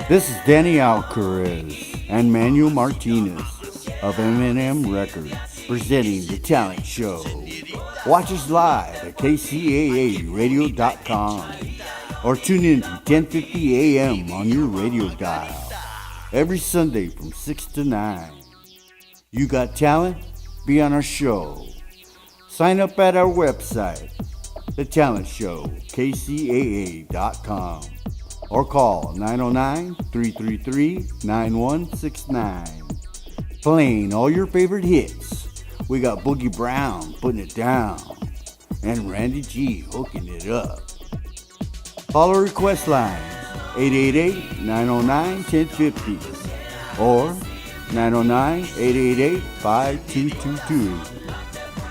This is Danny Alcarez and Manuel Martinez of M&M Records presenting The Talent Show. Watch us live at kcaaradio.com or tune in to 10:50 a.m. on your radio dial every Sunday from 6 to 9. You got talent? Be on our show. Sign up at our website, The Talent Show, kcaa.com, or call 909-333-9169. Playing all your favorite hits. We got Boogie Brown putting it down and Randy G hooking it up. Follow request lines 888-909-1050 or 909-888-5222.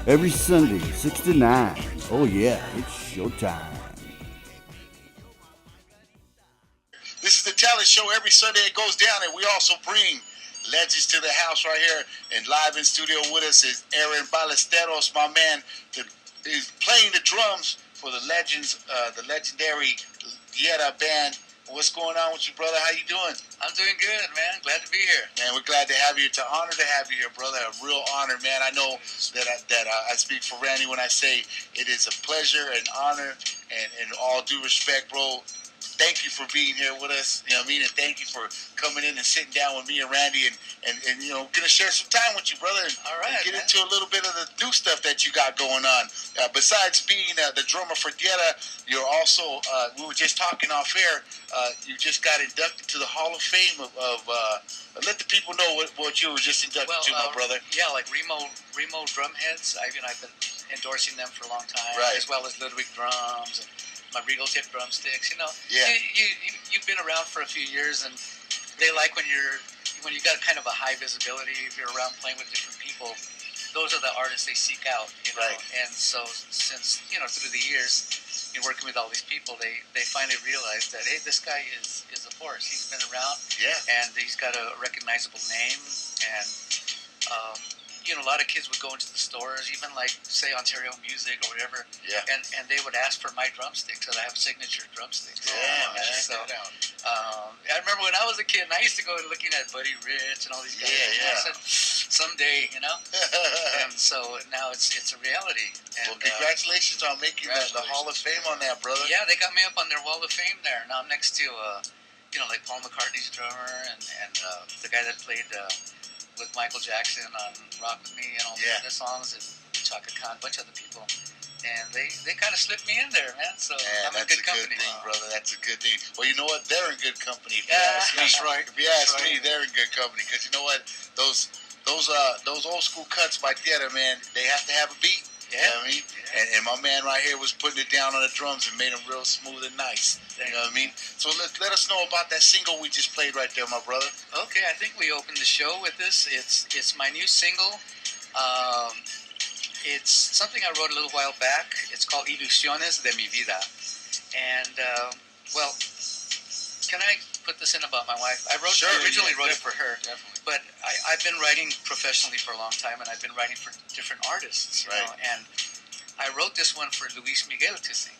Every Sunday, 6 to 9. Oh yeah, it's showtime. This is the Talent Show. Every Sunday it goes down, and we also bring legends to the house right here. And live in studio with us is Aaron Ballesteros, my man, is playing the drums for the legends, the legendary TIERRA band. What's going on with you, brother? How you doing? I'm doing good, man. Glad to be here. Man, we're glad to have you. It's an honor to have you here, brother. A real honor, man. I know that I speak for Randy when I say it is a pleasure and honor, and all due respect, bro. Thank you for being here with us. You know what I mean? And thank you for coming in and sitting down with me and Randy and you know, gonna share some time with you, brother. And, all right, and get into a little bit of the new stuff that you got going on. Besides being the drummer for TIERRA, you're also, we were just talking off air, you just got inducted to the Hall of Fame of let the people know what you were just inducted to, my brother. Yeah, like Remo Drumheads. I've been endorsing them for a long time, right, as well as Ludwig Drums and my Regal Tip drumsticks. You know, yeah. You've been around for a few years, and they like when you got kind of a high visibility. If you're around playing with different people, those are the artists they seek out. You know, right. And so since through the years, in working with all these people, they finally realized that, hey, this guy is a force. He's been around, yeah, and he's got a recognizable name. And a lot of kids would go into the stores, even like say Ontario Music or whatever, yeah, and they would ask for my drumsticks. I have signature drumsticks. Yeah, man. So I remember when I was a kid, and I used to go looking at Buddy Rich and all these guys. Yeah. I said, someday, and so now it's a reality. And, well, congratulations on making the Hall of Fame on that, brother. Yeah, they got me up on their Wall of Fame there. Now I'm next to like Paul McCartney's drummer and the guy that played with Michael Jackson on Rock With Me and all the other songs, and Kcaa, a bunch of other people. And they kind of slipped me in there, man. So I'm in good company. Good thing, brother. That's a good thing. Well, you know what? They're in good company. If you ask me. That's right. If you ask me, they're in good company. Because you know what? Those old school cuts by TIERRA, man, they have to have a beat. Yeah. You know what I mean? Yeah. And my man right here was putting it down on the drums and made them real smooth and nice. You know what I mean? So let us know about that single we just played right there, my brother. Okay, I think we opened the show with this. It's my new single. It's something I wrote a little while back. It's called Ilusiones de mi vida. And, well, can I put this in about my wife? I originally wrote it for her. Definitely. But I've been writing professionally for a long time, and I've been writing for different artists. You know? And I wrote this one for Luis Miguel to sing.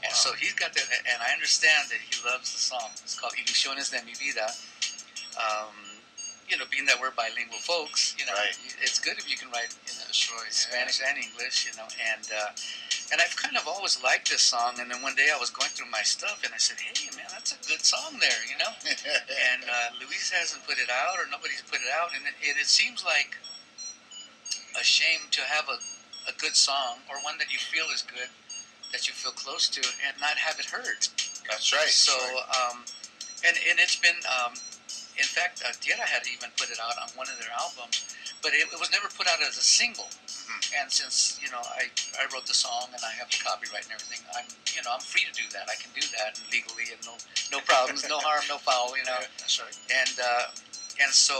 And so he's got that, and I understand that he loves the song. It's called Ilusiones de mi vida. Being that we're bilingual folks, it's good if you can write Spanish and English, and I've kind of always liked this song. And then one day I was going through my stuff, and I said, hey, man, that's a good song there, And Luis hasn't put it out, or nobody's put it out, and it seems like a shame to have a good song, or one that you feel is good, that you feel close to, and not have it heard. That's right. So, and it's been... in fact, TIERRA had even put it out on one of their albums, but it was never put out as a single. Mm-hmm. And since I wrote the song and I have the copyright and everything, I'm free to do that. I can do that legally and no problems, no harm, no foul. Yeah, that's right. And so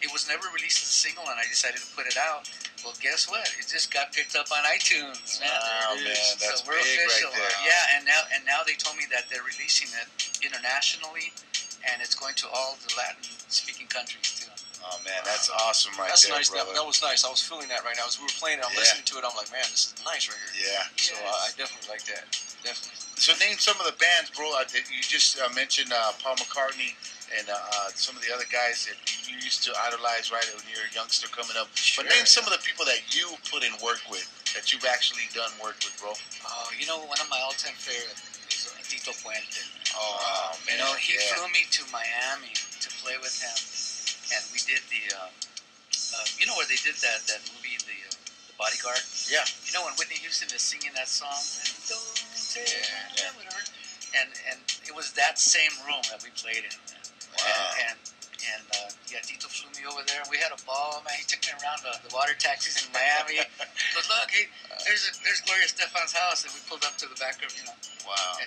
it was never released as a single, and I decided to put it out. Well, guess what? It just got picked up on iTunes, man. Wow, man, that's so we're big official. right there. Yeah, and now they told me that they're releasing it internationally. And it's going to all the Latin-speaking countries, too. Oh, man, that's awesome that's there, nice. brother. That was nice. I was feeling that right now. As we were playing it, I'm listening to it, I'm like, man, this is nice right here. Yeah. So I definitely like that. Definitely. So name some of the bands, bro. You just mentioned Paul McCartney and some of the other guys that you used to idolize, right, when you were a youngster coming up. Sure, But name some of the people that you put in work with, that you've actually done work with, bro. Oh, one of my all-time favorite is Tito Puente. Oh, man. He flew me to Miami to play with him, and we did the, where they did that movie, the Bodyguard. Yeah. When Whitney Houston is singing that song, whatever, and it was that same room that we played in. Wow. And Tito flew me over there. We had a ball, man. He took me around the water taxis in Miami. He goes, look, hey, there's Gloria Estefan's house, and we pulled up to the back of, Wow.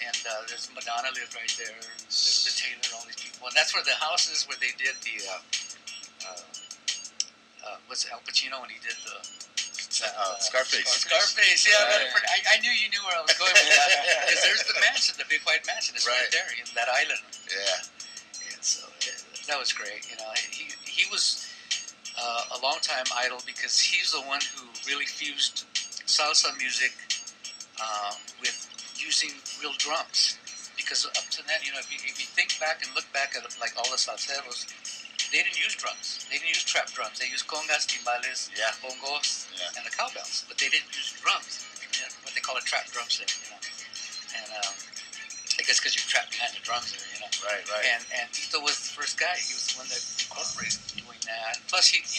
And there's Madonna lived right there, and Elizabeth Taylor, all these people, and that's where the house is where they did the what's Al Pacino when he did the Scarface. Scarface, yeah. Right. I knew you knew where I was going with that, because there's the mansion, the big white mansion, is right there in that island. Yeah. And so that was great. He was a long-time idol because he's the one who really fused salsa music with using real drums. Because up to then, if you think back and look back at like all the salseros, they didn't use drums. They didn't use trap drums. They used congas, timbales, bongos, and the cowbells. But they didn't use drums. What they call a trap drum set. And I guess because you trap behind the drums there. Right. And Tito was the first guy. He was the one that incorporated doing that. Plus, he's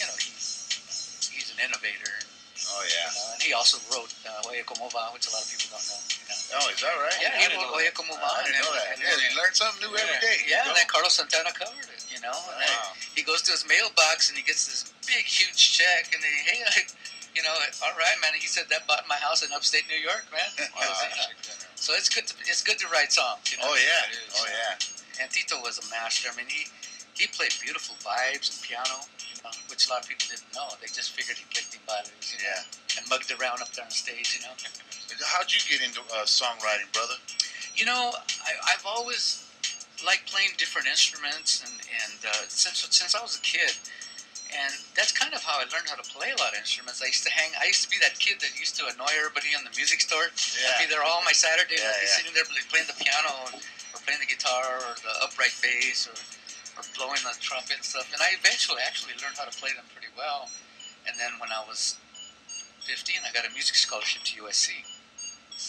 an innovator. Oh yeah. And he also wrote Oye Como Va, which a lot of people don't know. Oh, is that right? Yeah, he wrote Oye Como Va. I didn't know that. Yeah, you learn something new every day. Yeah, and then Carlos Santana covered it. And then he goes to his mailbox and he gets this big, huge check, and all right, man. He said that bought my house in upstate New York, man. So it's good to write songs. Oh yeah. And Tito was a master. I mean, he played beautiful vibes and piano, which a lot of people didn't know. They just figured he played timbales, and mugged around up there on stage, How'd you get into songwriting, brother? I've always liked playing different instruments, and since I was a kid, and that's kind of how I learned how to play a lot of instruments. I used to be that kid that used to annoy everybody in the music store. I'd be there all my Saturdays. I'd be sitting there playing the piano or playing the guitar or the upright bass or blowing the trumpet and stuff. And I eventually actually learned how to play them pretty well. And then when I was 15, I got a music scholarship to USC.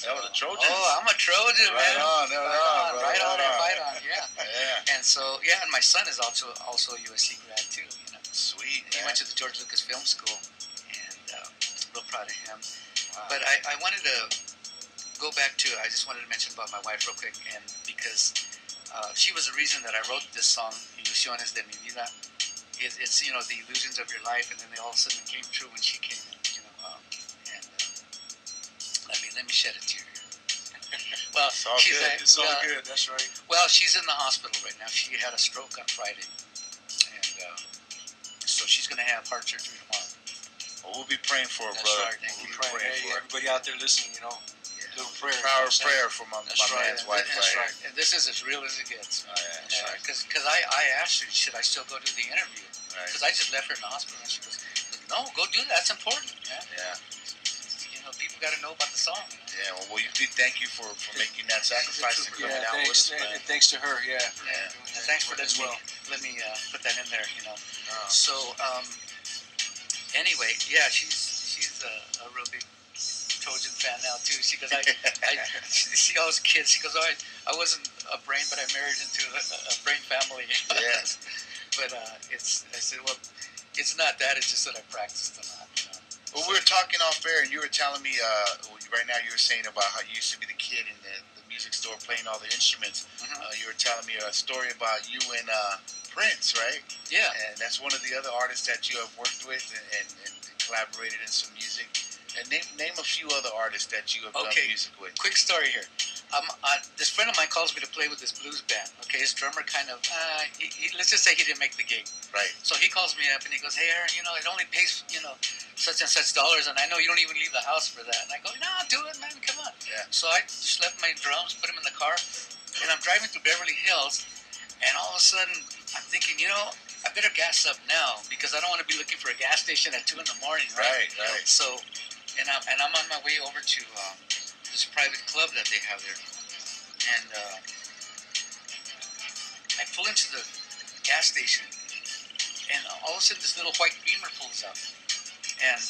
That was a Trojan. Oh, I'm a Trojan, man. Right on, yeah. And so, and my son is also a USC grad too. Sweet. He went to the George Lucas Film School, and real proud of him. Wow. But I wanted to go back to. I just wanted to mention about my wife real quick, and because she was the reason that I wrote this song, Ilusiones de mi vida. It's the illusions of your life, and then they all of a sudden came true when she came in. Let me shed a tear here. Well, it's all she's good. It's all good. That's right. Well, she's in the hospital right now. She had a stroke on Friday, and so she's going to have heart surgery tomorrow. Well, we'll be praying for her, That's brother. Right. We'll be praying praying for her. everybody out there listening, little prayer. Power of prayer for my man's wife. That's right. And this is as real as it gets. Oh, yeah, that's right. Because I asked her, should I still go do the interview? Because I just left her in the hospital, and she goes, no, go do that. That's important. Yeah. People got to know about the song. Yeah, well, thank you for making that sacrifice and coming out with us, man. And thanks to her, And thanks for let me put that in there, So, anyway, she's a real big Trojan fan now, too. She goes, she always kids. She goes, I wasn't a brain, but I married into a brain family. Yeah. But I said, well, it's not that. It's just that I practiced a lot, Well, we were talking off air, and you were telling me right now. You were saying about how you used to be the kid in the music store playing all the instruments. Mm-hmm. You were telling me a story about you and Prince, right? Yeah. And that's one of the other artists that you have worked with and collaborated in some music. And name a few other artists that you have done music with. Quick story here. This friend of mine calls me to play with this blues band. Okay, his drummer kind of, let's just say he didn't make the gig. Right. So he calls me up and he goes, hey, Aaron, it only pays, such and such dollars, and I know you don't even leave the house for that. And I go, no, do it, man, come on. Yeah. So I schlepped my drums, put them in the car, and I'm driving through Beverly Hills, and all of a sudden, I'm thinking, I better gas up now, because I don't want to be looking for a gas station at 2 in the morning, right? Right. So, and I'm on my way over to this private club that they have there, and I pull to the gas station, and all of a sudden this little white Beamer pulls up, and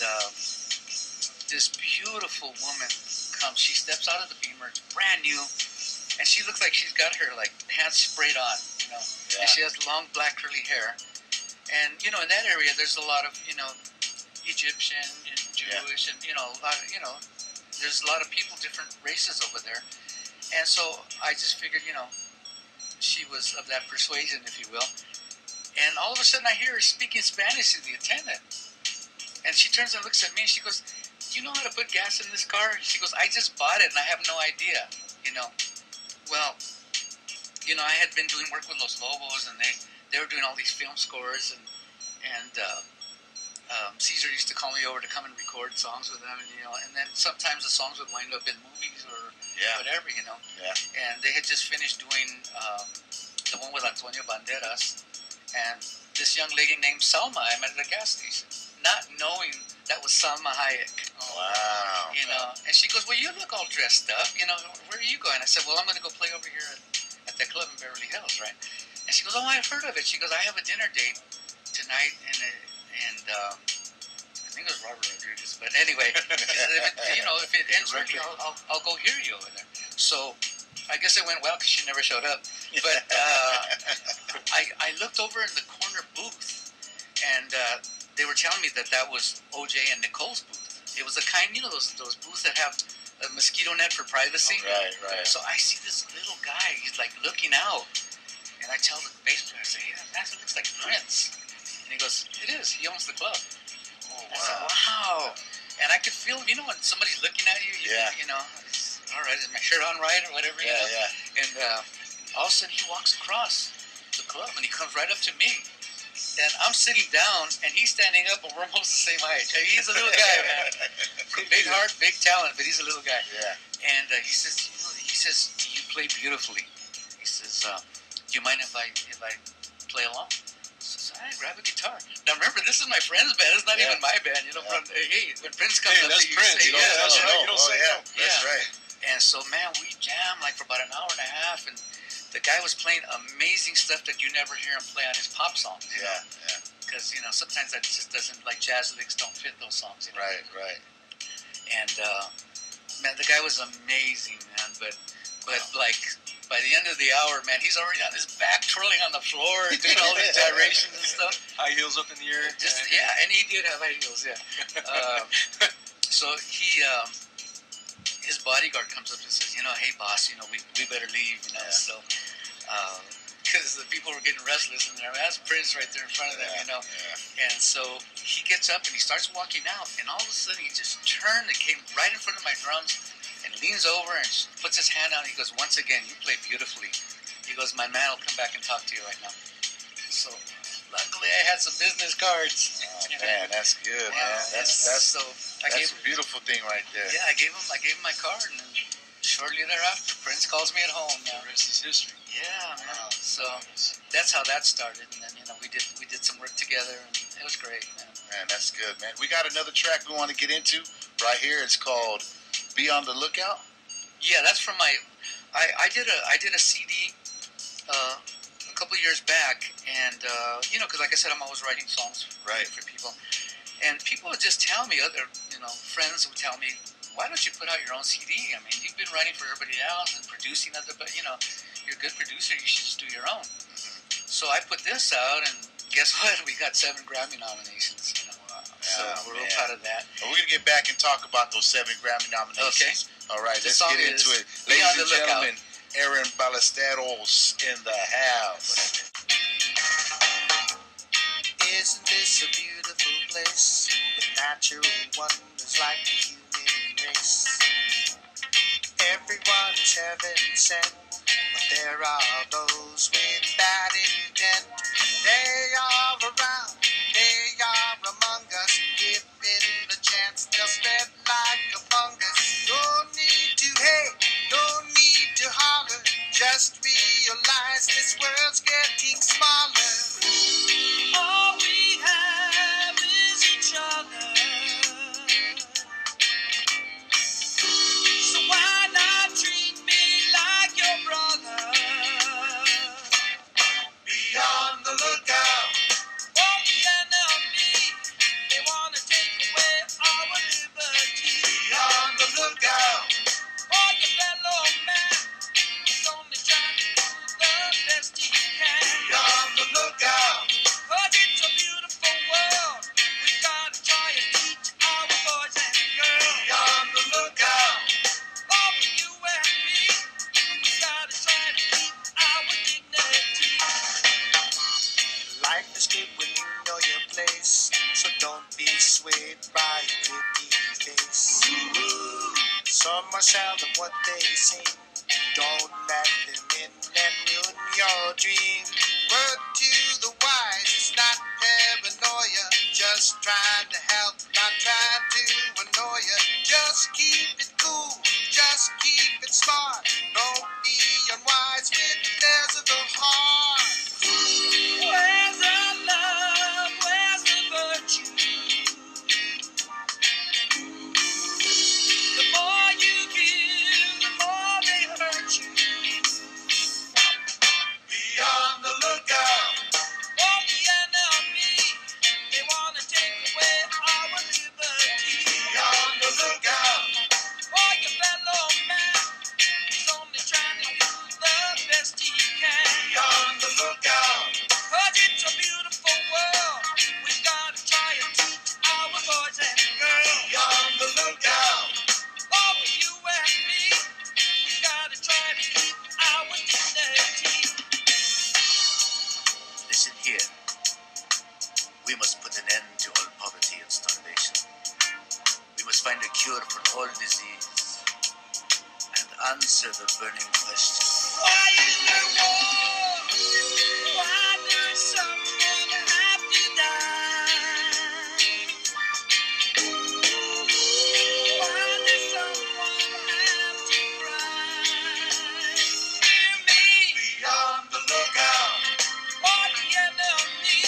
this beautiful woman comes. She steps out of the Beamer, it's brand new, and she looks like she's got her like pants sprayed on, you know. Yeah. And she has long black curly hair, and you know, in that area there's a lot of, you know, Egyptian and Jewish, and you know, a lot of, you know, there's a lot of people, different races over there, and so I just figured, you know, she was of that persuasion, if you will. And all of a sudden I hear her speaking Spanish to the attendant, and she turns and looks at me and she goes, "Do you know how to put gas in this car?" She goes, "I just bought it and I have no idea." You know, well, you know, I had been doing work with Los Lobos, and they were doing all these film scores, and Caesar used to call me over to come and record songs with them, and you know, and then sometimes the songs would wind up in movies or whatever, you know. Yeah. And they had just finished doing the one with Antonio Banderas, and this young lady named Salma I met at a gas station, not knowing that was Salma Hayek. Wow. You know, and she goes, "Well, you look all dressed up. You know, where are you going?" I said, "Well, I'm going to go play over here at that club in Beverly Hills, right?" And she goes, "Oh, I've heard of it." She goes, "I have a dinner date tonight, and I think it was Robert Rodriguez, but anyway, you know, if it ends early, I'll go hear you over there." So I guess it went well because she never showed up. But I looked over in the corner booth, and they were telling me that was OJ and Nicole's booth. It was a kind, you know, those booths that have a mosquito net for privacy. Oh, right. So I see this little guy. He's like looking out, and I tell the bass player, I say, "Hey, that looks like Prince." And he goes, "It is. He owns the club." Oh, wow. I said, "Wow." And I could feel, you know, when somebody's looking at you, you know, it's, all right, is my shirt on right or whatever, you know? Yeah. And all of a sudden he walks across the club and he comes right up to me. And I'm sitting down and he's standing up, and we're almost the same height. He's a little guy, man. Big heart, big talent, but he's a little guy. Yeah. And he says, "You play beautifully." He says, "Do you mind if I play along?" I grab a guitar. Now remember, this is my friend's band. It's not even my band. You know, hey, when Prince comes up, that's you Prince. say, You don't say no. That's right. And so, man, we jammed like for about an hour and a half, and the guy was playing amazing stuff that you never hear him play on his pop songs. Yeah. Because you know, sometimes that just doesn't, like, jazz licks don't fit those songs. You know? Right. And man, the guy was amazing, man. But like, by the end of the hour, man, he's already on his back, twirling on the floor, doing all these gyrations and stuff. High heels up in the air. And he did have high heels, so he, his bodyguard comes up and says, "You know, hey, boss, you know, we better leave, you know." So, because the people were getting restless, and that's Prince right there in front of them, you know. And so he gets up and he starts walking out, and all of a sudden he just turned and came right in front of my drums, and leans over and puts his hand out. He goes, "Once again, you play beautifully." He goes, "My man will come back and talk to you right now." So luckily I had some business cards. Oh, man, that's good, man. That's a beautiful thing right there. Yeah, I gave him my card, and then shortly thereafter, Prince calls me at home. Now the rest is history. Yeah, man. So that's how that started, and then, you know, we did some work together, and it was great, man. Man, that's good, man. We got another track we want to get into right here. It's called "Be on the Lookout." Yeah, that's from my. I did a CD a couple years back, and you know, because like I said, I'm always writing songs for people, and people would just tell me, other, you know, friends would tell me, "Why don't you put out your own CD? I mean, you've been writing for everybody else and producing other, but you know, you're a good producer. You should just do your own." So I put this out, and guess what? We got 7 Grammy nominations. You know. So we're real proud of that. Well, we're going to get back and talk about those 7 Grammy nominations. Okay. All right, let's get into it. Ladies and gentlemen, Aaron Ballesteros in the house. Isn't this a beautiful place with natural wonders like the human race? Everyone is heaven sent, but there are those with bad intent. They are around, they are among us. Given the chance, they'll spread like a fungus. No need to hate, no need to holler. Just realize this world's getting smaller. All we have is each other. So why not treat me like your brother? Be best he can. Be on the lookout, 'cause it's a beautiful world. We gotta try and teach our boys and girls. Be on the lookout, over you and me. We gotta try to keep our dignity. Life is good when you know your place, so don't be swayed by a pretty face. Some are seldom what they seem. Don't let them in and ruin your dream. Word to the wise, it's not paranoia. Just trying to help, not trying to annoy you. Just keep it cool, just keep it smart. Don't be unwise with affairs of the heart. Where's the love? Where's the virtue? The more you give, the more they hurt you. Be on the lookout for the enemy. They want to take away our liberty. Be on the lookout for your fellow man. He's only trying to do the best he can. Be on the lookout, 'cause it's a beautiful world. We gotta try and teach our boys and girls. Be on the lookout, over you and me. We gotta try to keep our dignity. Listen here. We must put an end to all poverty and starvation. We must find a cure for all disease and answer the burning question. Why is there war? Why does someone have to die? Why does someone have to cry? Hear me. Be on the lookout for the enemy.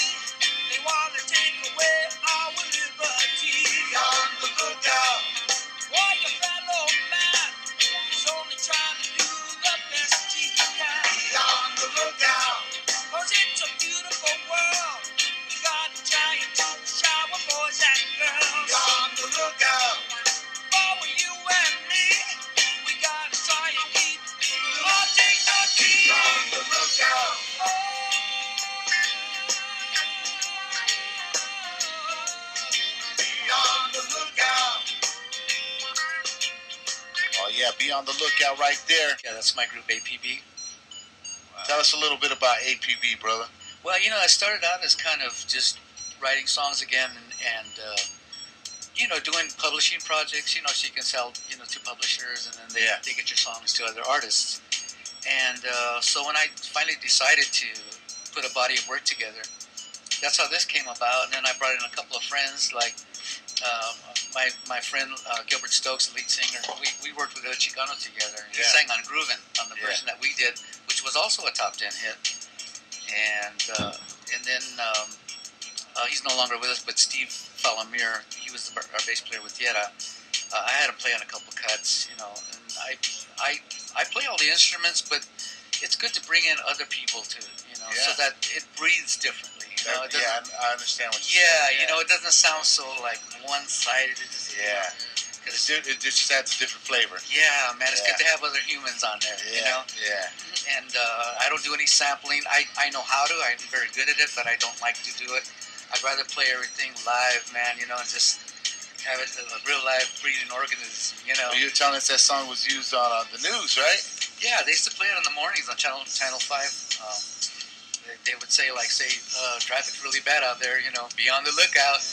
They want to take away our liberty. Be on the lookout for your fellow man. He's only trying to do the best he can. Be on the lookout, 'cause it's a beautiful world. We gotta try and teach our boys and girls. Be on the lookout for you and me. We gotta try and keep our dignity. Be on the lookout. Be on the lookout. Oh yeah, be on the lookout right there. Yeah, that's my group A.P.B. Tell us a little bit about A.P.B, brother. Well, I started out as kind of just writing songs again and doing publishing projects, so you can sell, to publishers, and then they get your songs to other artists. And so when I finally decided to put a body of work together, that's how this came about. And then I brought in a couple of friends, like my friend Gilbert Stokes, the lead singer. We worked with El Chicano together. He sang on Groovin' on the version that we did, which was also a top 10 hit. And then he's no longer with us, but Steve Falamir, he was our bass player with TIERRA. I had him play on a couple cuts, and I play all the instruments, but it's good to bring in other people too, so that it breathes differently. I understand what you're saying. It doesn't sound so like one-sided. It just adds a different flavor. Yeah, man, it's good to have other humans on there, Yeah. And I don't do any sampling. I know how to. I'm very good at it, but I don't like to do it. I'd rather play everything live, man, and just have it a real live breathing organism, Well, you're telling us that song was used on the news, right? Yeah, they used to play it in the mornings on Channel 5. They would say, traffic's really bad out there, be on the lookout,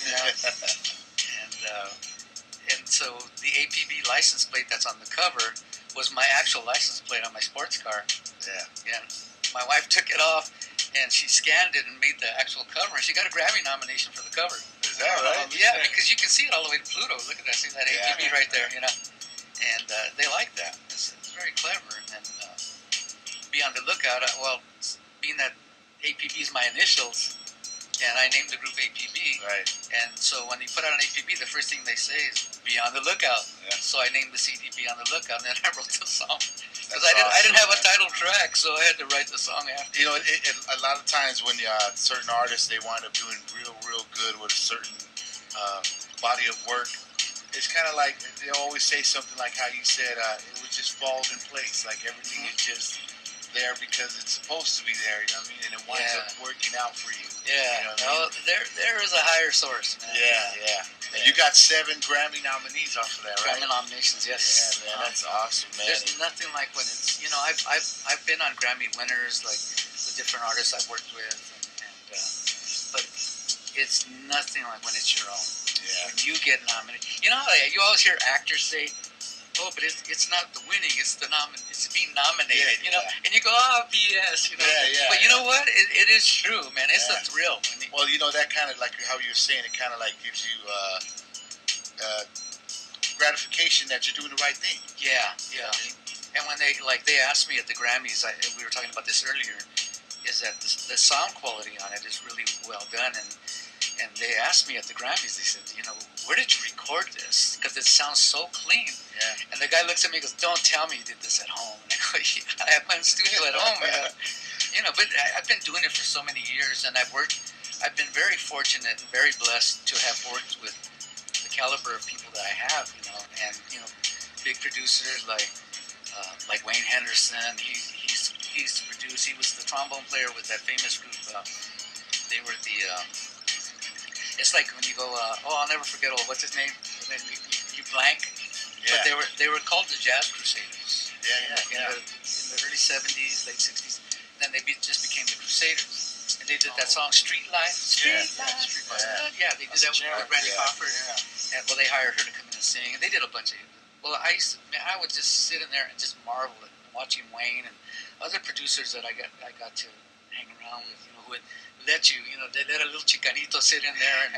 And so the A.P.B license plate that's on the cover was my actual license plate on my sports car. Yeah. And my wife took it off, and she scanned it and made the actual cover. And she got a Grammy nomination for the cover. Is that right? Yeah, because you can see it all the way to Pluto. Look at that. See that A.P.B right there, And they like that. It's very clever. And then be on the lookout. Being that A.P.B is my initials, and I named the group A.P.B. Right. And so when you put out an A.P.B, the first thing they say is, be on the lookout. Yeah. So I named the CD Be on the Lookout, and then I wrote the song. Because That's I didn't have a awesome, title track, so I had to write the song after. A lot of times when certain artists, they wind up doing real good with a certain body of work, it's kind of like, they always say something like how you said, it would just fall in place, like everything is just there because it's supposed to be there, you know what I mean? And it winds up working out for you. Yeah, you know what I mean? there is a higher source, man. Yeah. And you got 7 Grammy nominees off of that, right? Grammy nominations, yes. Yeah, man, that's awesome, man. There's nothing like when it's, you know, I've been on Grammy winners, like the different artists I've worked with, but it's nothing like when it's your own. Yeah. When you get nominated, you know, you always hear actors say, "Oh, but it's not the winning; it's it's being nominated." You know, and you go, "Oh, BS," you know. But you know what? It is true, man. It's a thrill. Well, you know, that kind of like how you're saying, it kind of like gives you gratification that you're doing the right thing. Yeah. You know what I mean? And when they asked me at the Grammys, we were talking about this earlier, is that the sound quality on it is really well done, and they asked me at the Grammys, they said, you know, where did you record this? Because it sounds so clean. Yeah. And the guy looks at me and goes, don't tell me you did this at home. And I go, yeah, I have my own studio at home, man. You know, but I've been doing it for so many years, and I've been very fortunate and very blessed to have worked with the caliber of people that I have, you know, and, you know, big producers like Wayne Henderson. He's produced, he was the trombone player with that famous group. They were the, it's like when you go, I'll never forget, what's his name? And then you blank. Yeah. But they were called the Jazz Crusaders. Yeah. In the early 70s, late 60s. Then they just became the Crusaders. And they did that song, Street Life. Street Life. Yeah, they did that with Randy Crawford. Yeah. And, well, they hired her to come in and sing. And they did a bunch of, I would just sit in there and just marvel at watching Wayne and other producers that I got to hang around with, you know, who would let you, you know, they let a little Chicanito sit in there and,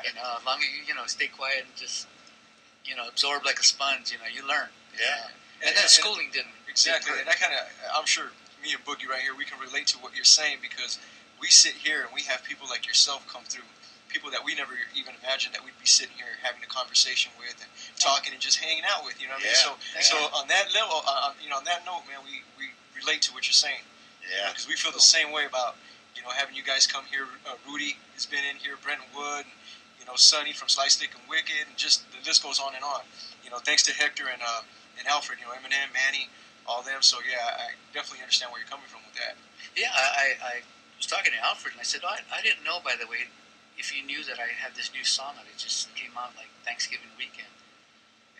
you know, as long as you know, stay quiet and just, you know, absorb like a sponge, you know, you learn. Yeah. And then schooling didn't. Exactly. And that kind of, I'm sure me and Boogie right here, we can relate to what you're saying, because we sit here and we have people like yourself come through, people that we never even imagined that we'd be sitting here having a conversation with and talking and just hanging out with, you know what I mean? So on that level, you know, on that note, man, we relate to what you're saying. Yeah. Because we feel the same way about, you know, having you guys come here. Rudy has been in here, Brenton Wood, and, you know, Sonny from Sly Stick and Wicked, and just the list goes on and on. You know, thanks to Hector and Alfred, you know, Eminem, Manny, all them. So yeah, I definitely understand where you're coming from with that. Yeah, I was talking to Alfred and I said, I didn't know, by the way, if you knew that I had this new song that it just came out like Thanksgiving weekend,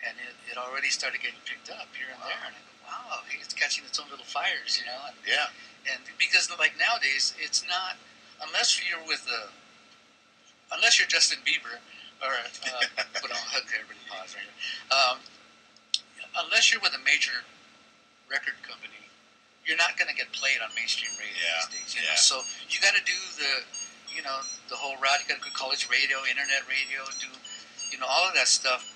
and it already started getting picked up here and there, and I go, wow, it's catching its own little fires, you know. And because like nowadays, it's not, unless you're Justin Bieber, or but I'll hug everybody, pause right here. Unless you're with a major record company, you're not going to get played on mainstream radio these days. You know? So you got to do the whole route. You got to go college radio, internet radio, do, you know, all of that stuff.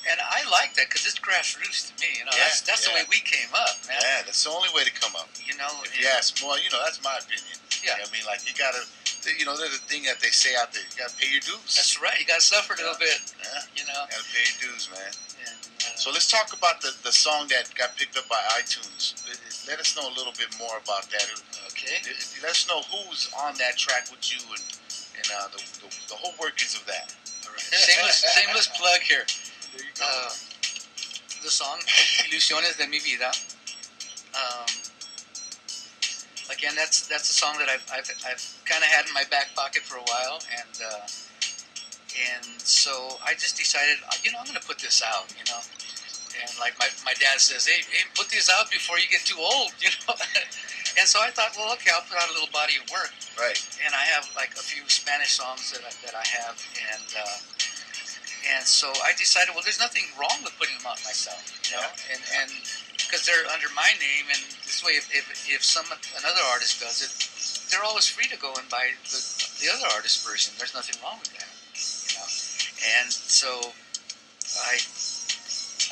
And I like that because it's grassroots to me. You know, that's the way we came up, man. Yeah, that's the only way to come up. You know, Yes, well, you know, that's my opinion. Yeah. You know, I mean, like, you gotta, you know, there's a thing that they say out there. You gotta pay your dues. That's right. You got to suffer a little bit. Yeah. You know. You gotta pay your dues, man. And, So let's talk about the song that got picked up by iTunes. Let us know a little bit more about that. Okay. Let us know who's on that track with you and the whole workings of that. All right. Shameless plug here. There you go. The song Ilusiones de mi vida. Again, that's a song that I've kind of had in my back pocket for a while, and so I just decided, you know, I'm going to put this out, you know. And like my dad says, hey, put this out before you get too old, you know. And so I thought, well, okay, I'll put out a little body of work. Right. And I have like a few Spanish songs that I have, and so I decided, well, there's nothing wrong with putting them out myself, you know, and because they're under my name, and this way, if another artist does it, they're always free to go and buy the other artist's version. There's nothing wrong with that, you know. And so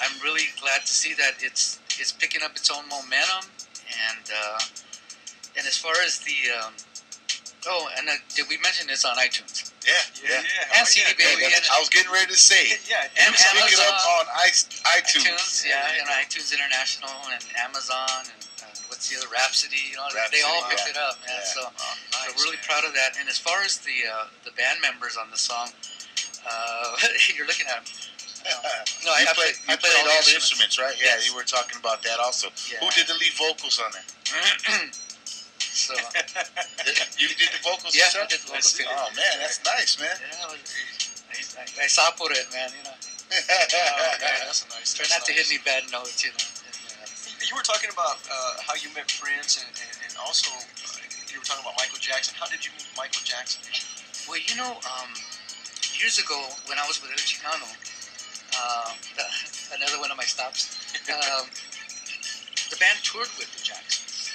I'm really glad to see that it's picking up its own momentum, and as far as the did we mention it's on iTunes? Yeah. And CD Baby. I was getting ready to say. Yeah. And Pick it Amazon. up on iTunes. And iTunes International and Amazon and what's the other, Rhapsody, you know, they all picked it up, man. So really proud of that. And as far as the band members on the song, you're looking at them. No, I played played all the instruments, right? Yeah, Yes. you were talking about that also. Yeah. Who did the lead vocals on that? So You did the vocals yeah, yourself? I did the vocals too. Oh man, that's nice, man. Yeah, I saw por it, man. You know, Oh, man, that's nice. try That's not to hit nice. any bad notes. You know. You were talking about how you met Prince, and also you were talking about Michael Jackson. How did you meet Michael Jackson? Well, you know, years ago when I was with El Chicano, another one of my stops, the band toured with the Jacksons,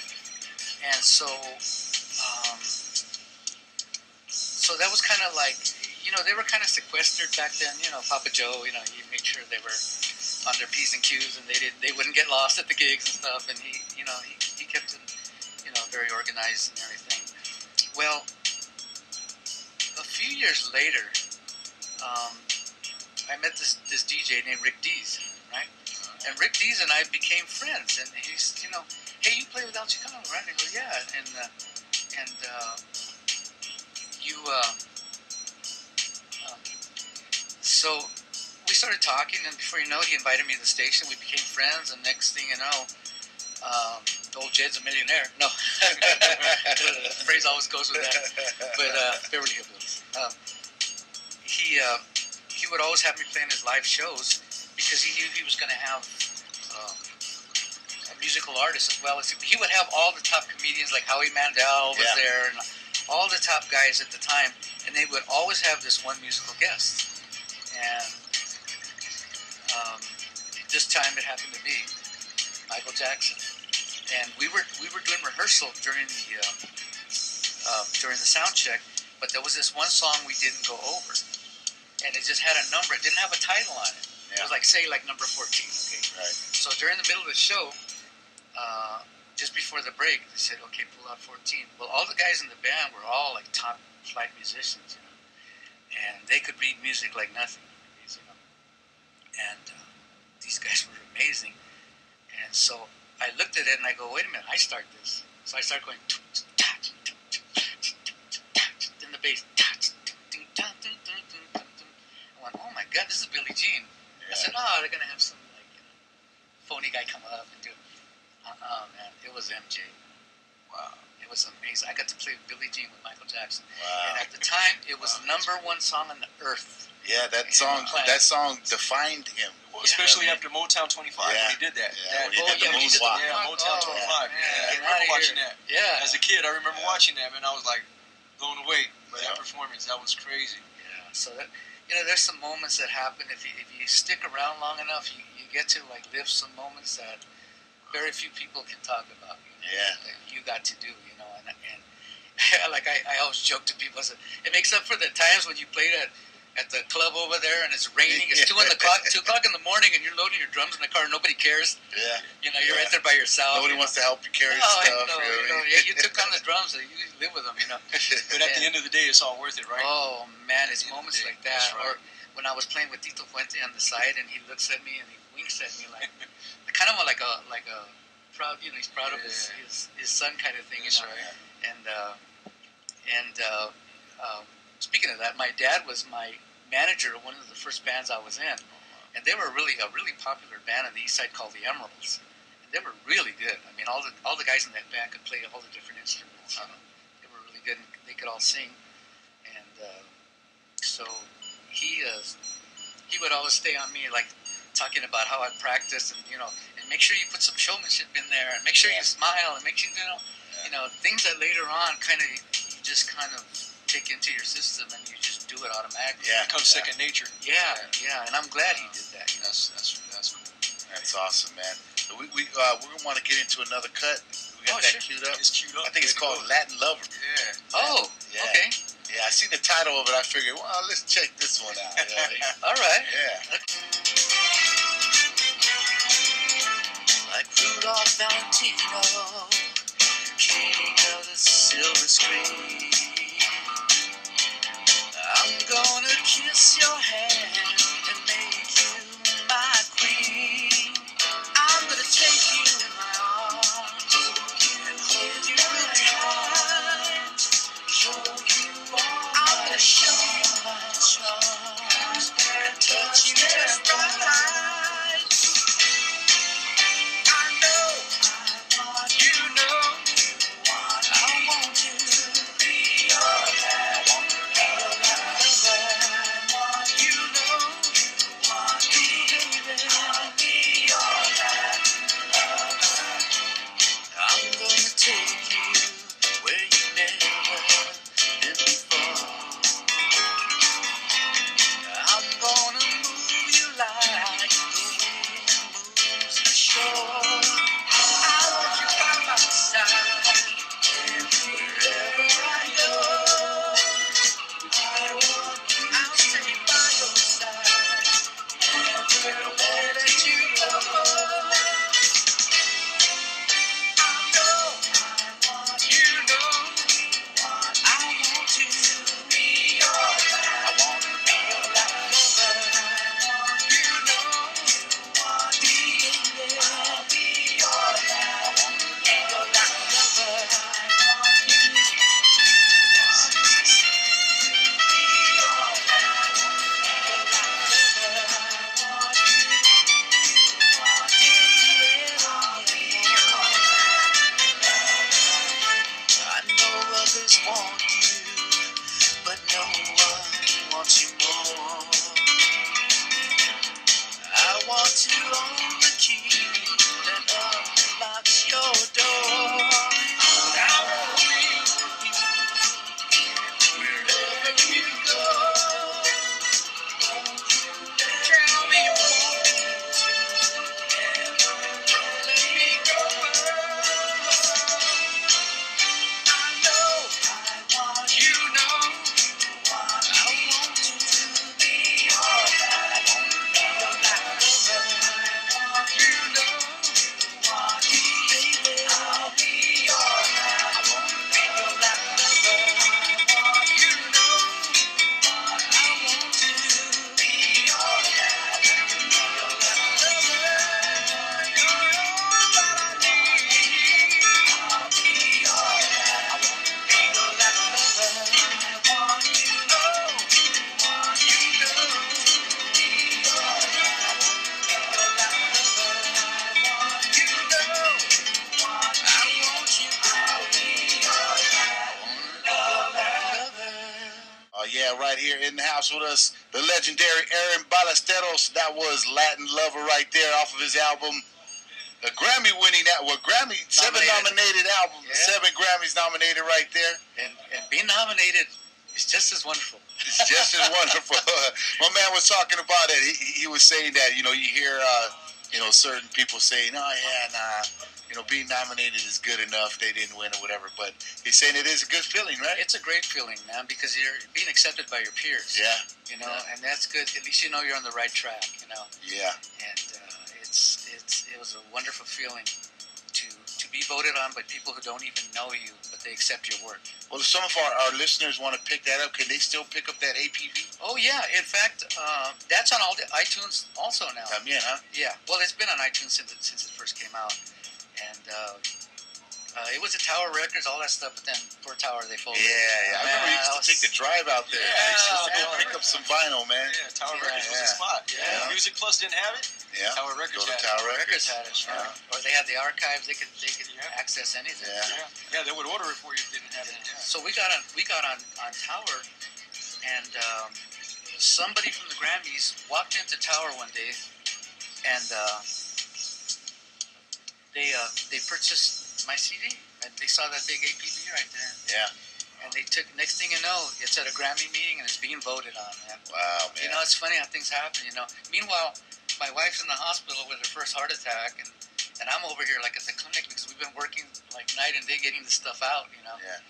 and so that was kind of like, you know, they were kind of sequestered back then. You know, Papa Joe, you know, he made sure they were on their P's and Q's, and they wouldn't get lost at the gigs and stuff. And he kept them, you know, very organized and everything. Well, a few years later, I met this DJ named Rick Dees, right? And Rick Dees and I became friends. And he's, you know, hey, you play with El Chicano, right? And I go, yeah. So we started talking, and before you know it, he invited me to the station. We became friends, and next thing you know, old Jed's a millionaire. No, the phrase always goes with that. But Beverly Hillbillies. He would always have me playing his live shows because he knew he was going to have a musical artist as well. He would have all the top comedians, like Howie Mandel was there, and all the top guys at the time, and they would always have this one musical guest. And this time it happened to be Michael Jackson, and we were doing rehearsal during the sound check, but there was this one song we didn't go over, and it just had a number. It didn't have a title on it. It was like, say, like number 14. Okay. Right. So during the middle of the show, just before the break, they said, "Okay, pull out 14." Well, all the guys in the band were all like top flight musicians, you know, and they could read music like nothing, you know. And these guys were amazing. And so I looked at it and I go, "Wait a minute, I start this." So I start going, then the bass. I went, "Oh my God, this is Billie Jean." I said, "Oh, they're gonna have some like, you know, phony guy come up and do it." Man, it was MJ. Wow. It was amazing. I got to play Billie Jean with Michael Jackson. Wow. And at the time, it was the number one song on the earth. Yeah, that song defined him. Well, especially after Motown 25 when he did that. Yeah, when he did the moonwalk. Yeah, Motown 25. I remember watching that. Yeah. As a kid, I remember watching that, man. I was like blown away by that performance. That was crazy. Yeah. So that, you know, there's some moments that happen if you stick around long enough, you get to like live some moments that very few people can talk about. You know, that you got to do, you know, and like I always joke to people, I said, it makes up for the times when you played at the club over there and it's raining. It's 2 o'clock in the morning and you're loading your drums in the car and nobody cares. Yeah. You know, you're right there by yourself. Nobody wants to help you carry stuff. You took on the drums, so you live with them, you know. But at the end of the day, it's all worth it, right? Oh man, it's moments like that. Right. Or when I was playing with Tito Fuente on the side and he looks at me and he winks at me like kind of like a proud, you know, he's proud of his son kind of thing, you know. Right. And speaking of that, my dad was my manager of one of the first bands I was in, and they were a really popular band on the east side called the Emeralds, and they were really good. I mean, all the guys in that band could play all the different instruments. You know? They were really good, and they could all sing. And so he would always stay on me, like talking about how I practice, and you know, and make sure you put some showmanship in there, and make sure you smile, and make sure you know things that later on kind of you just kind of take into your system, and you just do it automatically. Yeah, it becomes second nature. Yeah, and I'm glad he did that. You know? That's cool. That's awesome, man. We're gonna want to get into another cut. We got that queued up. It's queued up. I think it's called Latin Lover. Yeah. Oh, okay. Yeah, I see the title of it. I figured, well, let's check this one out. All right. Yeah. Like Rudolph Valentino, king of the silver screen, I'm gonna kiss your hand and make you my queen. I'm gonna take you in my arms and hold you real tight. I'm gonna show you my charms and touch you just right. just want you, but no one wants you more. I want to own the key that unlocks your door. I will be with you wherever you go. Tell me what let me go. I know, you know, I want to be your life. You know, baby, I'll be your life. I want to be your life lover. You know, I want to be your life. Your life lover. You're all that I need. I'll be your life. I want to be your life lover. You know, you know, be your life. Your life lover. You know, I want you. I'll be your life lover. Oh yeah, right here in the house with us, the legendary Aaron Ballesteros. That was Latin Lover right there off of his album, the Grammy-winning, Grammy 7-nominated album, Yeah. 7 Grammys nominated right there. And being nominated is just as wonderful. It's just as wonderful. My man was talking about it. He was saying that you hear certain people saying, "Oh yeah, nah." Being nominated is good enough. They didn't win or whatever, but he's saying it is a good feeling, right? It's a great feeling, man, because you're being accepted by your peers. Yeah. And that's good. At least you know you're on the right track. Yeah. And it was a wonderful feeling to be voted on by people who don't even know you, but they accept your work. Well, if some of our listeners want to pick that up, can they still pick up that E.P.B? Oh yeah, in fact, that's on all the iTunes also now. También, huh? Yeah, well, it's been on iTunes since it first came out, and it was a Tower Records, all that stuff. But then poor Tower, they folded. Yeah. I remember you used to take the drive out there. Yeah, I used to go Tower pick up some vinyl, man. Yeah, Tower Yeah, Records was a spot. Yeah. Music Plus didn't have it. Yeah. Tower Records Go to had Tower it. Records. Records had it, sure. Yeah. Or they had the archives. They could Yeah. access anything. Yeah. Yeah, they would order it for you if they didn't have it. Yeah. So we got on Tower, and somebody from the Grammys walked into Tower one day, and they purchased my CD, and they saw that big E.P.B right there, Yeah. and they took. Next thing you know, it's at a Grammy meeting and it's being voted on, man. Wow, man. It's funny how things happen. Meanwhile, my wife's in the hospital with her first heart attack, and I'm over here like at the clinic because we've been working like night and day getting the stuff out, Yeah.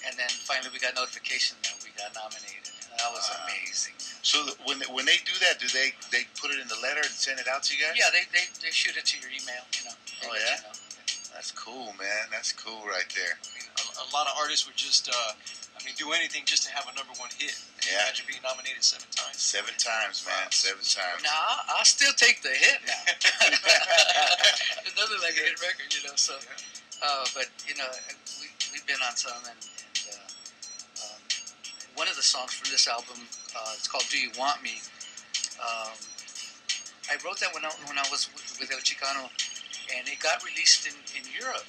And then finally we got notification that we got nominated. And that was amazing. So when they do that, do they put it in the letter and send it out to you guys? Yeah, they shoot it to your email, They Oh, let yeah? you know. That's cool, man. That's cool right there. I mean, a lot of artists would just, do anything just to have a #1 hit. Can you Yeah. imagine being nominated 7 times? 7 times, man. 7 times. Nah, I'll still take the hit now. Another like a hit record, So, but we've been on some, and one of the songs from this album, it's called "Do You Want Me." I wrote that when I was with El Chicano, and it got released in Europe.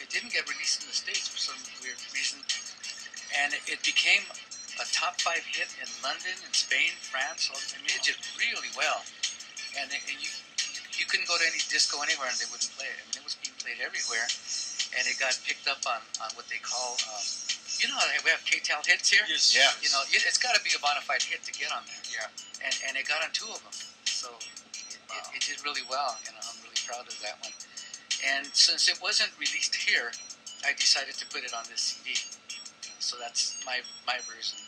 It didn't get released in the States for some weird reason, and it became a top 5 hit in London, in Spain, France. So, it did really well, and you couldn't go to any disco anywhere and they wouldn't play it. It was being played everywhere, and it got picked up on what they call, how we have Kcaa hits here. Yes. Yeah. It's got to be a bona fide hit to get on there. Yeah. And it got on 2 of them, so it did really well. I'm really proud of that one. And since it wasn't released here, I decided to put it on this CD. So that's my version.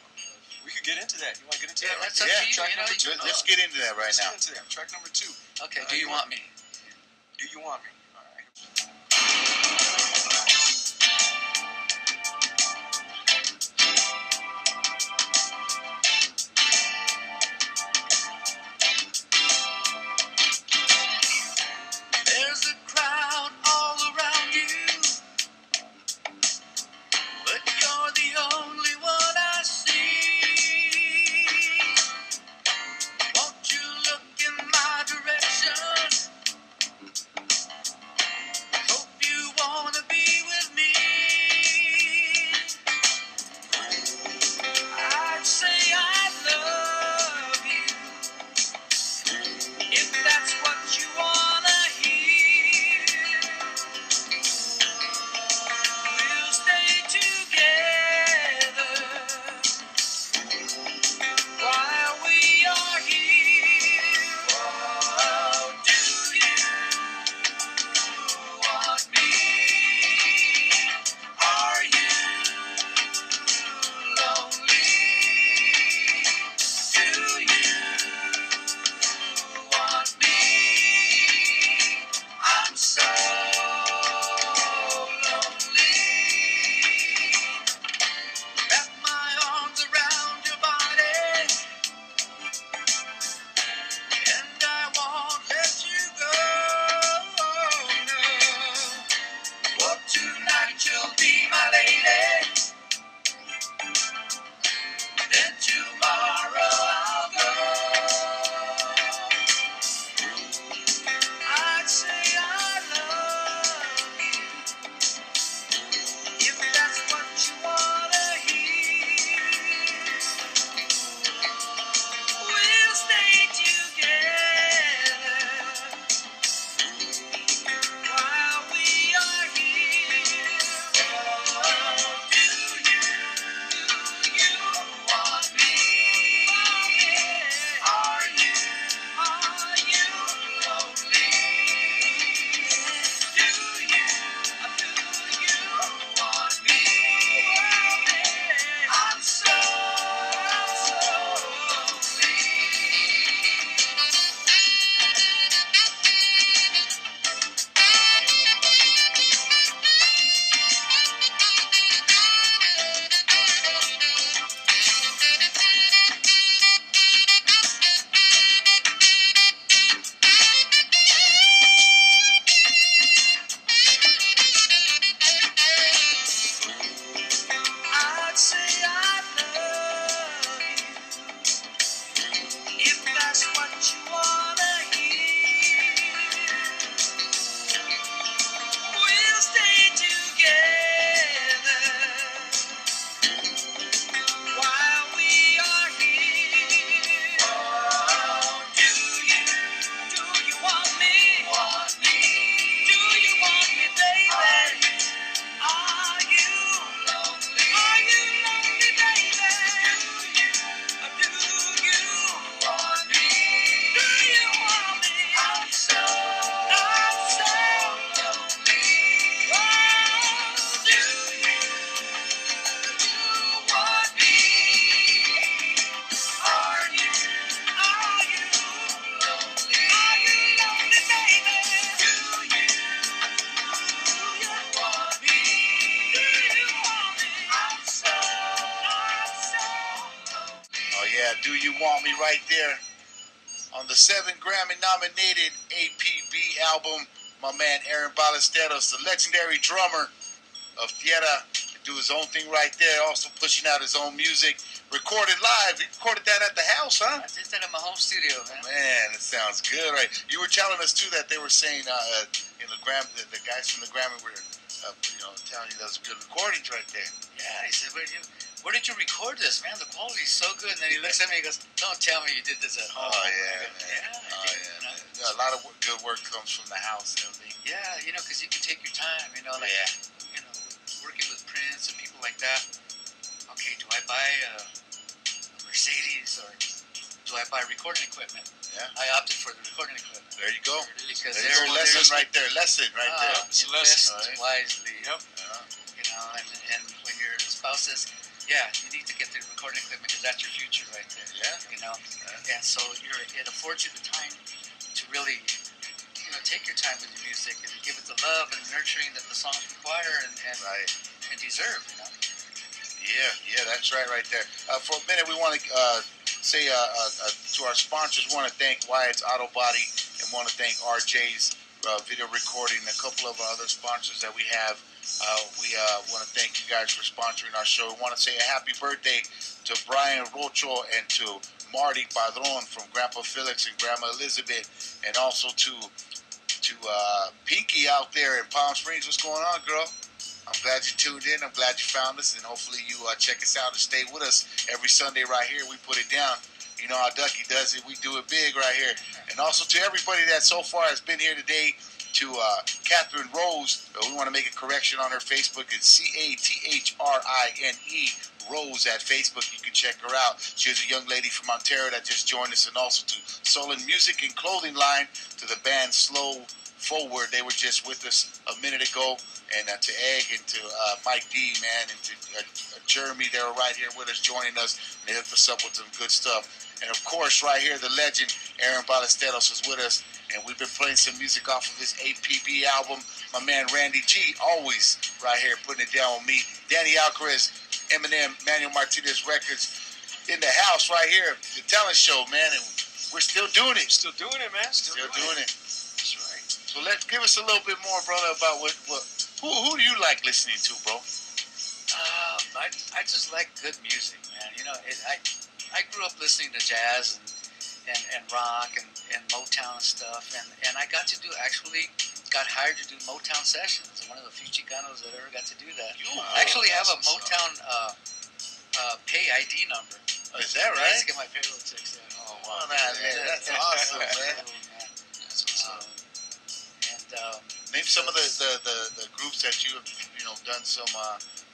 We could get into that. You want to get into Yeah, that? that's up to you. Track number 2. Let's get into that right Let's now. get into that. Track number 2. Okay, Do You Want Me? Do You Want Me? All right. There's a crowd all around you, but you're the only one I see. Won't you look in my direction? I love you. If that's what you wanna hear, we'll stay together while we are here. Oh, do you want me? Want me? Do you want me, baby? Are you lonely? Are you lonely, baby? Do you want me? Do you want me? I'm so lonely. Oh, do you want me? Are you lonely? Are you lonely, baby? Do you want me? Do you want me? I'm so lonely. Oh yeah, Do You Want Me right there on the 7 Grammy nominated E.P.B album. My man Aaron Ballesteros, the legendary drummer of TIERRA, do his own thing right there, also pushing out his own music, recorded live. He recorded that at the house, huh? I did that in my home studio, man. Man, it sounds good, right? You were telling us too that they were saying, the guys from the Grammy were, telling you those good recordings right there. Yeah, he said, where did you record this, man? The quality's so good. And then he looks at me and goes, don't tell me you did this at home. Oh yeah, I go, man. Yeah, I did, you know. Yeah, a lot of good work comes from the house and everything. Yeah, because you can take your time, working with Prince and people like that. Okay, do I buy a Mercedes or do I buy recording equipment? Yeah. I opted for the recording equipment. There you go. Because There's your lesson right there. Lesson right there. It's a lesson. Invest wisely. Yep. And when your spouse says, yeah, you need to get the recording equipment because that's your future right there. Yeah. And so it affords you the time to really, take your time with your music and give it the love and nurturing that the songs require and Right. and deserve. Yeah, that's right there. For a minute, we want to say to our sponsors, we want to thank Wyatt's Auto Body and want to thank RJ's video recording, a couple of other sponsors that we have. We want to thank you guys for sponsoring our show. We want to say a happy birthday to Brian Rocho and to Marty Padron from Grandpa Felix and Grandma Elizabeth, and also to Pinky out there in Palm Springs. What's going on, girl? I'm glad you tuned in. I'm glad you found us, and hopefully you check us out and stay with us every Sunday right here. We put it down. You know how Ducky does it. We do it big right here. And also to everybody that so far has been here today, to Catherine Rose, we want to make a correction on her Facebook. It's CATHRINE Rose at Facebook. You can check her out. She's a young lady from Ontario that just joined us, and also to Solon Music and Clothing Line, to the band Slow Forward. They were just with us a minute ago. And to Egg and to Mike D, man, and to Jeremy, they were right here with us, joining us, and they hooked us up with some good stuff. And of course, right here, the legend Aaron Ballesteros was with us, and we've been playing some music off of his E.P.B album. My man Randy G, always right here putting it down with me. Danny Alcaraz, Eminem, Manuel Martinez Records, in the house right here, the talent show, man, and we're still doing it. Still doing it, man. Still doing it. That's right. So let's give us a little bit more, brother, about who do you like listening to, bro? I just like good music, man. I grew up listening to jazz and rock and Motown and stuff, and I got hired to do Motown sessions. One of the few Chicanos that ever got to do that. I actually have a Motown pay ID number. Oh, is that right? I get my payroll checks. Yeah. Oh, wow, man, that's awesome, man. That's what's up. Name some of the groups that you have done some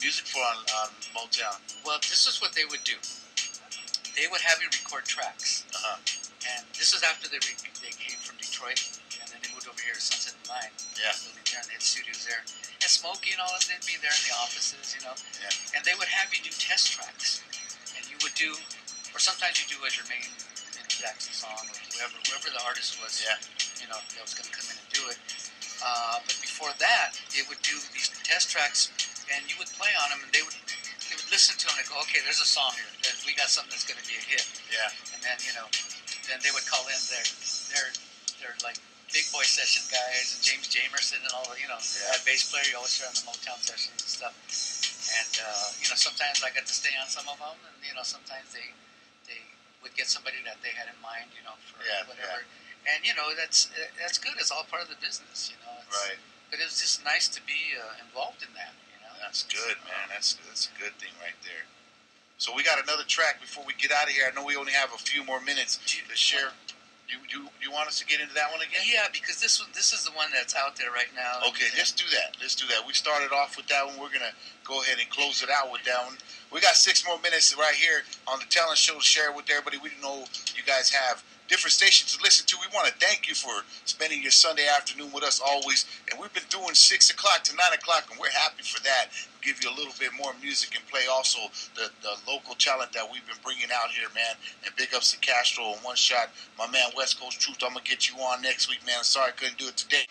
music for on Motown. Well, this is what they would do. They would have you record tracks, and this is after they came from Detroit, and then they moved over here to Sunset and Line. Yeah. Building there, and they had studios there. And Smokey and all of them, they'd be there in the offices, Yeah. And they would have you do test tracks, and you would do, or sometimes you do as your main Jackson song, or whoever the artist was. Yeah. That was going to come in and do it. But before that, they would do these test tracks, and you would play on them, and they would listen to them and go, okay, there's a song here. We got something that's going to be a hit. Yeah. And then, then they would call in their like big boy session guys, and James Jamerson and all the, that bass player you always hear on the Motown sessions and stuff. And sometimes I got to stay on some of them, and sometimes they would get somebody that they had in mind, for whatever. Yeah. And that's good. It's all part of the business, Right. But it was just nice to be involved in that, That's good, man. That's a good thing right there. So we got another track before we get out of here. I know we only have a few more minutes to share. Do you want us to get into that one again? Yeah, because this is the one that's out there right now. Okay, let's do that. We started off with that one. We're going to go ahead and close it out with that one. We got 6 more minutes right here on the talent show to share with everybody. We know you guys have different stations to listen to. We want to thank you for spending your Sunday afternoon with us always. And we've been doing 6 o'clock to 9 o'clock, and we're happy for that. We'll give you a little bit more music and play also the local talent that we've been bringing out here, man. And big ups to Castro and One Shot. My man, West Coast Truth, I'm going to get you on next week, man. Sorry I couldn't do it today.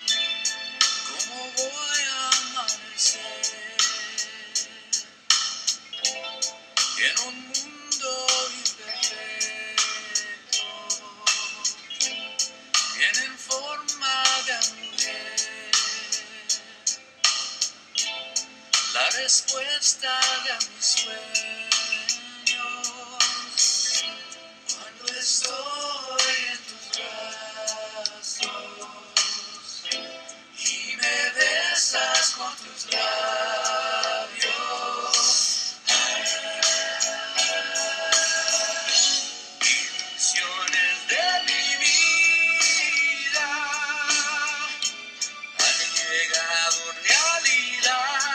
¿Cómo voy a amanecer en un mundo imperfecto? Tienen forma de mujer, la respuesta de mis sueños. Cuando estoy en tus brazos y me besas con tus labios, ilusiones de mi vida han llegado realidad.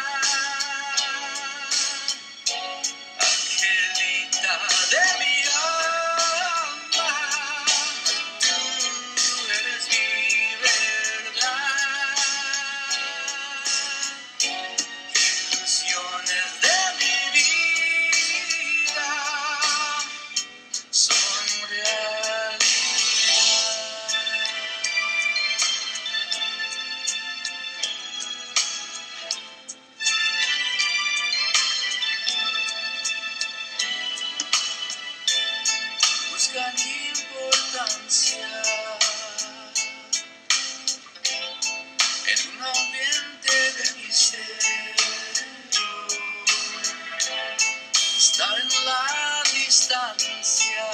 Angelita de mi alma, tú eres mi verdad. Ilusiones de mi vida son realidad. Buscan importancia en un ambiente de misterio. Estar en la distancia.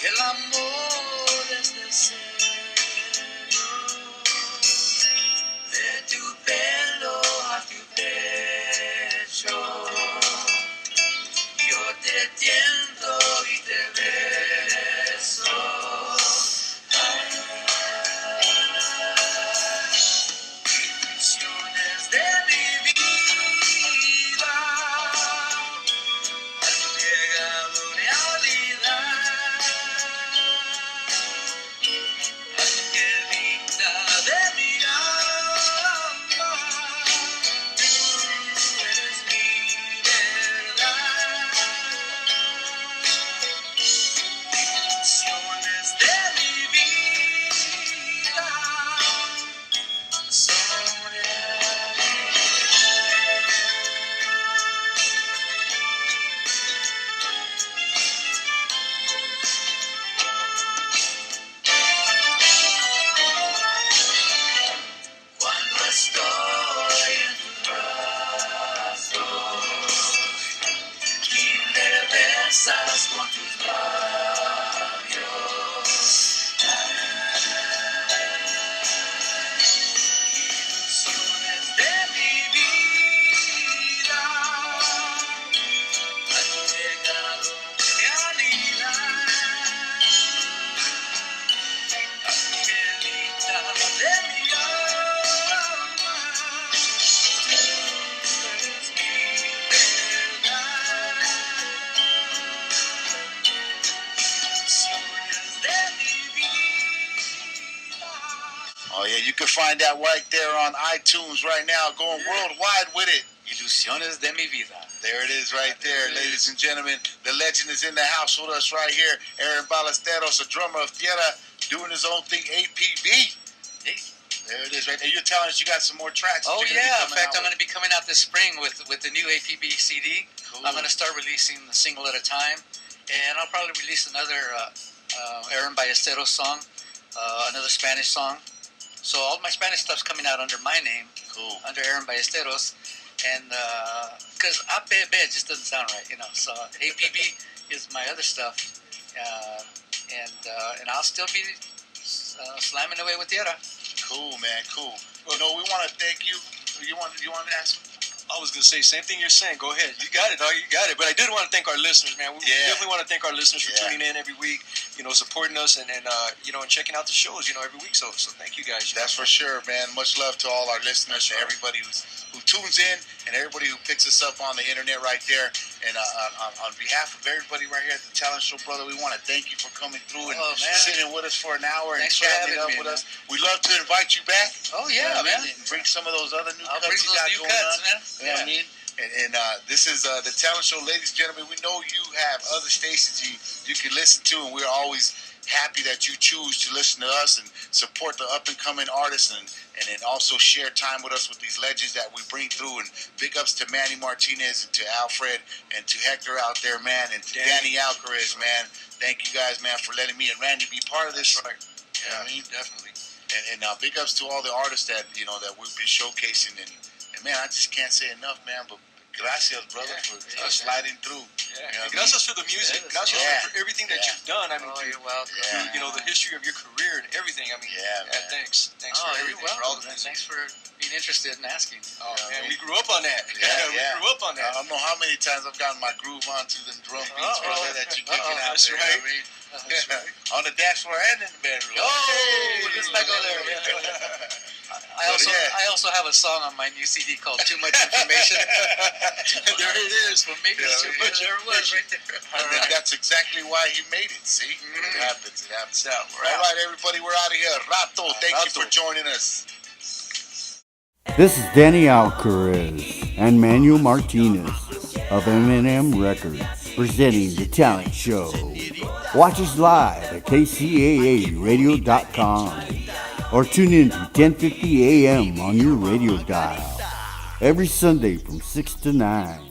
El amor es de serio. De tu pelo a tu pecho. Yo te tiendo y te beso. Ilusiones de mi vida han llegado realidad. Angelita de mi alma, tú eres mi verdad. Ilusiones de mi vida son realidad. Cuando estoy en tus brazos y me besas con tus labios, ilusiones de mi vida han llegado realidad. Angelita de mi alma, tú eres mi verdad. Ilusiones de mi vida. Oh, yeah, you can find that right there on iTunes right now, going worldwide with it. Ilusiones de mi vida. There it is right there, ladies and gentlemen. The legend is in the house with us right here. Aaron Ballesteros, a drummer of TIERRA, doing his own thing, E.P.B. Hey. There it is right there. You're telling us you got some more tracks. Oh that you're yeah, gonna be in fact I'm coming going to be coming out this spring with the new E.P.B CD. Cool. I'm going to start releasing a single at a time, and I'll probably release another Aaron Ballesteros song, another Spanish song. So all my Spanish stuff's coming out under my name, Cool. under Aaron Ballesteros, and because E.P.B just doesn't sound right, So E.P.B is my other stuff, and I'll still be slamming away with TIERRA. Cool, man. Cool. We want to thank you. You want to ask? I was going to say, same thing you're saying. Go ahead. You got it, dog. You got it. But I did want to thank our listeners, man. We definitely want to thank our listeners for tuning in every week, supporting us and checking out the shows, every week. So thank you guys. That's for sure, man. Much love to all our listeners, to everybody who tunes in, and everybody who picks us up on the internet right there. And on behalf of everybody right here at the Talent Show, brother, we want to thank you for coming through and sitting with us for an hour and chatting it up with us. We'd love to invite you back. Oh, yeah, man. And bring some of those other new I'll cuts bring you those got new going cuts, on. man. You know what I mean? And this is the Talent Show, ladies and gentlemen. We know you have other stations you can listen to, and we're always happy that you choose to listen to us and support the up-and-coming artists and also share time with us with these legends that we bring through. And big ups to Manny Martinez and to Alfred and to Hector out there, man, and Danny Alcaraz, man. Thank you guys, man, for letting me and Randy be part of this. Right. You know what I mean? Definitely. And big ups to all the artists that that we've been showcasing. And man, I just can't say enough, man, but gracias, brother, for sliding through. Yeah. Gracias for the music. Gracias for everything that you've done. I mean, you're welcome. The history of your career and everything. I mean, thanks. Thanks for everything. You're welcome, for all the man. Thanks for being interested in asking. Oh, man, we grew up on that. We grew up on that. I don't know how many times I've gotten my groove onto them drum beats, brother, that you're kicking out there. Right. You know what I mean? On the dance floor and in the bedroom. Let's not go there. I also have a song on my new CD called "Too Much Information." There it is. For me, it's too much information. And that's exactly why he made it. See, it happens. It happens. All right, everybody, we're out of here. Rato, thank you for joining us. This is Danny Alcaraz and Manuel Martinez of M&M Records presenting The Talent Show. Watch us live at kcaaradio.com or tune in to 10:50 a.m. on your radio dial every Sunday from 6 to 9.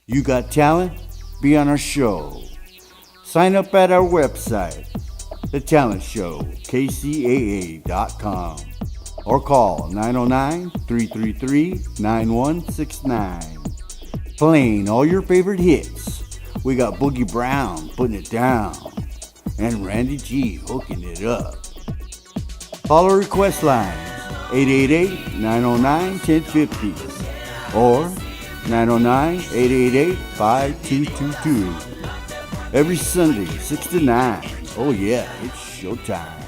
You got talent? Be on our show. Sign up at our website, The Talent Show, kcaa.com, or call 909-333-9169. Playing all your favorite hits. We got Boogie Brown putting it down and Randy G hooking it up. Call our request lines 888-909-1050 or 909-888-5222. Every Sunday, 6 to 9. Oh yeah, it's showtime.